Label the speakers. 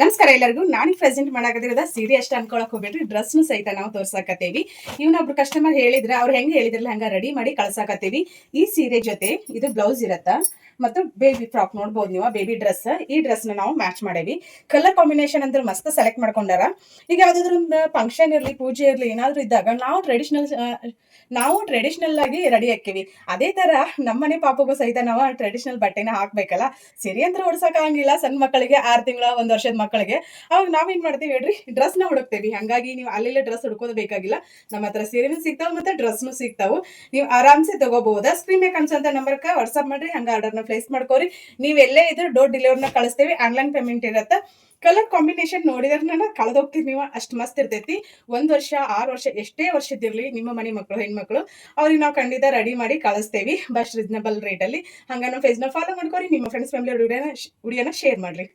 Speaker 1: ನಮಸ್ಕಾರ ಎಲ್ಲರಿಗೂ. ನಾನು ಪ್ರೆಸೆಂಟ್ ಮಾಡಾಕತ್ತಿರೋದ ಸೀರೆ ಅಷ್ಟ ಅನ್ಕೊಳಕ್ ಹೋಗ್ಬೇಡ್ರಿ, ಡ್ರೆಸ್ನು ಸಹಿತ ನಾವು ತೋರ್ಸಾಕತ್ತೇವಿ. ಇವ್ನೊಬ್ರು ಕಸ್ಟಮರ್ ಹೇಳಿದ್ರ, ಅವ್ರು ಹೆಂಗ್ ಹೇಳಿದ್ರಲ್ಲ ಹಂಗ ರೆಡಿ ಮಾಡಿ ಕಳ್ಸಾಕತ್ತೇವಿ. ಈ ಸೀರೆ ಜೊತೆ ಇದು ಬ್ಲೌಸ್ ಇರತ್ತ ಮತ್ತು ಬೇಬಿ ಫ್ರಾಕ್ ನೋಡ್ಬೋದು ನೀವು, ಬೇಬಿ ಡ್ರೆಸ್. ಈ ಡ್ರೆಸ್ ನಾವು ಮ್ಯಾಚ್ ಮಾಡೇವಿ. ಕಲರ್ ಕಾಂಬಿನೇಷನ್ ಅಂದ್ರೆ ಮಸ್ತ್ ಸೆಲೆಕ್ಟ್ ಮಾಡ್ಕೊಂಡಾರ. ಈಗ ಯಾವ್ದಾದ್ರು ಒಂದು ಫಂಕ್ಷನ್ ಇರ್ಲಿ, ಪೂಜೆ ಇರ್ಲಿ, ಏನಾದ್ರು ಇದ್ದಾಗ ನಾವು ಟ್ರೆಡಿಷನಲ್ ಆಗಿ ರೆಡಿ ಹಾಕಿವಿ. ಅದೇ ತರ ನಮ್ಮನೆ ಪಾಪಗೂ ಸಹಿತ ನಾವು ಟ್ರೆಡಿಷನಲ್ ಬಟ್ಟೆನ ಹಾಕ್ಬೇಕಲ್ಲ. ಸೀರೆ ಅಂತ ಉಡ್ಸಕ್ ಆಗಂಗಿಲ್ಲ ಸಣ್ಣ ಮಕ್ಕಳಿಗೆ, 6 ತಿಂಗಳ 1 ವರ್ಷದ ಮಕ್ಕಳಿಗೆ. ಅವಾಗ ನಾವೇನ್ ಮಾಡ್ತೀವಿ ಹೇಳ್ರಿ, ಡ್ರೆಸ್ ನ ಹುಡುಕ್ತೇವಿ. ಹಂಗಾಗಿ ನೀವು ಅಲ್ಲೆಲ್ಲ ಡ್ರೆಸ್ ಹುಡ್ಕೋದು ಬೇಕಾಗಿಲ್ಲ. ನಮ್ಮ ಹತ್ರ ಸೀರೆನೂ ಸಿಗ್ತಾವ ಮತ್ತೆ ಡ್ರೆಸ್ನು ಸಿಗ್ತಾವು. ನೀವು ಆರಾಮ್ಸೆ ತಗೋಬಹುದು. ಸ್ಕ್ರೀನ್ ಮೇಲೆ ಕಾಣಿಸೋಂತ ನಂಬರ್ಗೆ ವಾಟ್ಸ್ಆಪ್ ಮಾಡ್ರಿ, ಹಂಗ ಆರ್ಡರ್ನ ಪ್ಲೇಸ್ ಮಾಡ್ಕೋರಿ. ನೀವು ಎಲ್ಲೇ ಇದ್ರು ಡೋರ್ ಡೆಲಿವರಿನ ಕಳಿಸ್ತೇವೆ. ಆನ್ಲೈನ್ ಪೇಮೆಂಟ್ ಇರತ್ತ. ಕಲರ್ ಕಾಂಬಿನೇಷನ್ ನೋಡಿದ್ರೆ ಕಳೆದೋಗ್ತೀರಿ ನೀವು, ಅಷ್ಟು ಮಸ್ತ್ ಇರ್ತೈತಿ. 1 ವರ್ಷ 6 ವರ್ಷ ಎಷ್ಟೇ ವರ್ಷದಿರ್ಲಿ, ನಿಮ್ಮ ಮನೆ ಮಕ್ಕಳು ಹೆಣ್ಮಕ್ಳು ಅವ್ರಿಗೆ ನಾವು ಖಂಡಿತ ರೆಡಿ ಮಾಡಿ ಕಳಿಸ್ತೇವಿ, ಬಸ್ಟ್ ರೀಸನಬಲ್ ರೇಟ್ ಅಲ್ಲಿ. ಹಂಗ ನಮ್ಮ ಪೇಜ್ನ ಫಾಲೋ ಮಾಡ್ಕೊರಿ. ನಿಮ್ಮ ಫ್ರೆಂಡ್ಸ್ ಫ್ಯಾಮಿಲಿ ವಿಡಿಯೋನ ಶೇರ್ ಮಾಡ್ರಿ.